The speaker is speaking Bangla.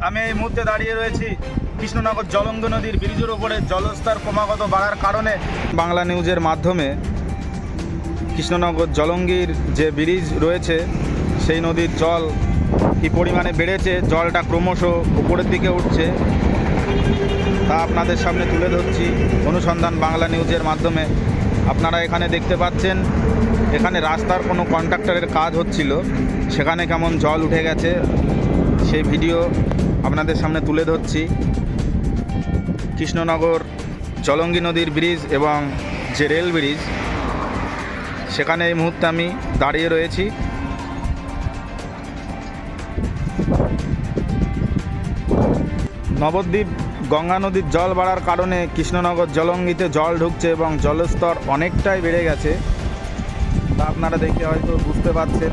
আমি এই মুহূর্তে দাঁড়িয়ে রয়েছি কৃষ্ণনগর জলঙ্গি নদীর ব্রিজের উপরে। জলস্তর ক্রমাগত বাড়ার কারণে বাংলা নিউজের মাধ্যমে কৃষ্ণনগর জলঙ্গির যে ব্রিজ রয়েছে সেই নদীর জল কী পরিমাণে বেড়েছে, জলটা ক্রমশ উপরের দিকে উঠছে, তা আপনাদের সামনে তুলে ধরছি অনুসন্ধান বাংলা নিউজের মাধ্যমে। আপনারা এখানে দেখতে পাচ্ছেন, এখানে রাস্তার কোনো কন্ট্রাক্টরের কাজ হচ্ছিল, সেখানে কেমন জল উঠে গেছে সেই ভিডিও আপনাদের সামনে তুলে ধরছি। কৃষ্ণনগর জলঙ্গি নদীর ব্রিজ এবং যে রেল ব্রিজ, সেখানে এই মুহূর্তে আমি দাঁড়িয়ে রয়েছি। নবদ্বীপ গঙ্গা নদীর জল বাড়ার কারণে কৃষ্ণনগর জলঙ্গিতে জল ঢুকছে এবং জলস্তর অনেকটাই বেড়ে গেছে, তা আপনারা দেখে হয়তো বুঝতে পারছেন।